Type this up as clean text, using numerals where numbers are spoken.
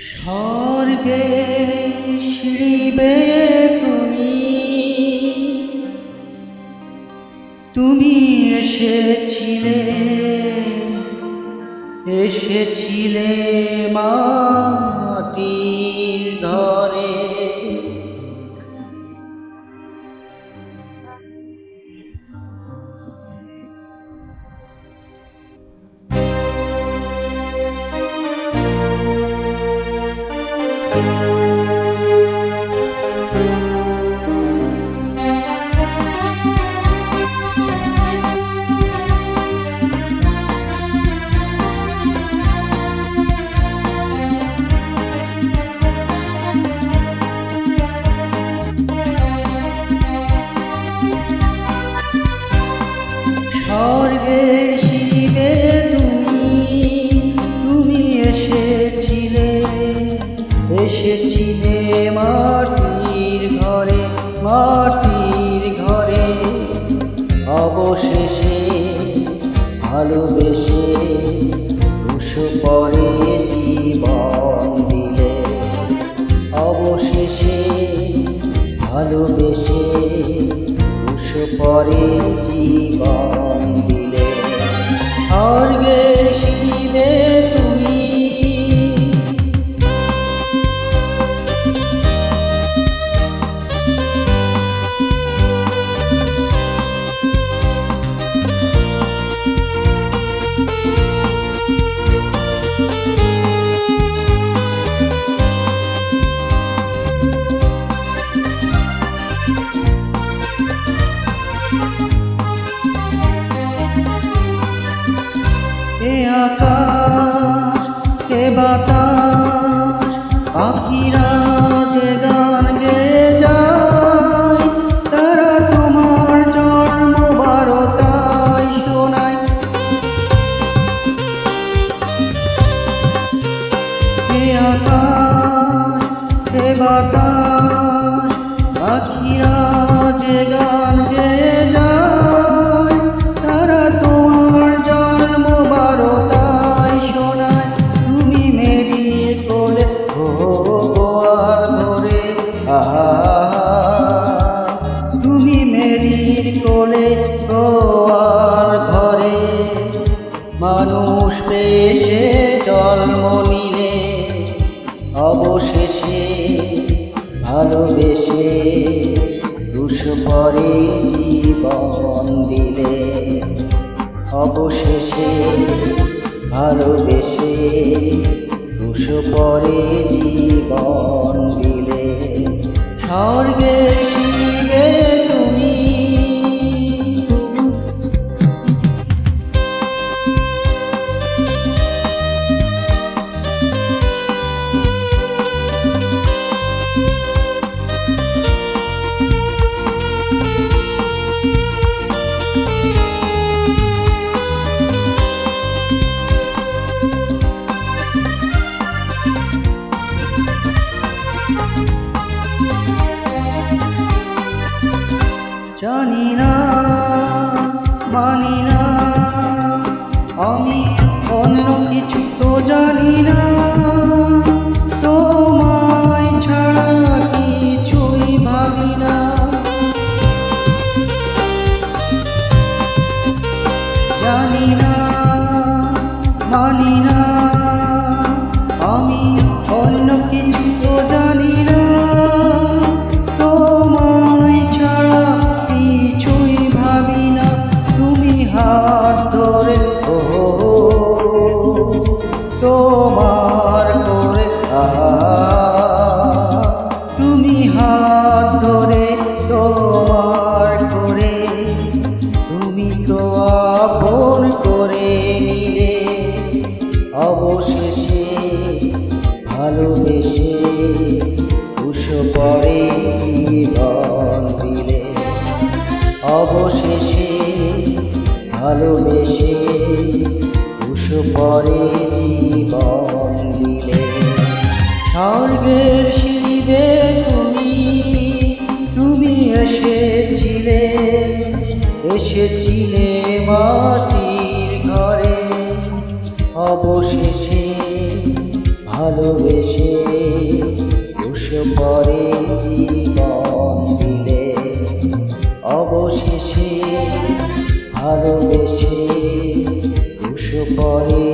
স্বর্গে সিঁড়ি বেয়ে তুমি এসেছিলে মাটির ঘরে। স্বর্গের সিঁড়ি বেয়ে তুমি এসেছিলে মাটির ঘরে। অবশেষে ভালোবেসে পরে জীবন দিলে। অবশেষে ভালোবেসে পরে জীবন দিলে। স্বর্গের সিঁড়ি বেয়ে তুমি এ আকাশ এ বাতাস পাখিরা যে গান গেয়ে যায়, তারা তোমার জন্ম বারতাই শোনায়। এ আকাশ এ বাতাস পাখিরা যে গান গেয়ে যায়, তারা তোমার জন্ম বারতাই শোনায়। তুমি মেরির কোলে গোয়ার ঘরে, তুমি মেরির কোলে গোয়ার ঘরে। মানুষ পেশে জন্ম নিলে, অবশেষে ভালোবেসে পরে জীবন দিলে। অবশেষে ভালোবেসে পরে জীবন দিলে। স্বর্গের সিঁড়ি বেয়ে তুমি জানি না মানি না, আমি অন্য কিছু তো জানি না। তোমায় ছাড়া কিছুই ভাবি না। জানি না মানি না, আমি অন্য কিছু তো জানি না। তোমায় ছাড়া কিছুই ভাবি না। তুমি হাত ধরে তোমার করে, তুমি হাত ধরে তোমার করে। তুমি তো আপন করে নিলে। অবশেষে ভালোবেসে পরে জীবন দিলে। অবশেষে ভালোবেসে পরে জীবন দিলে। স্বর্গের সিঁড়ি বেয়ে তুমি এসেছিলে মাটির ঘরে। অবশেষে ভালোবেসে ঘুষ পরে জীবন দিলে, অবশেষে ভালোবেসে ঘুষ পরে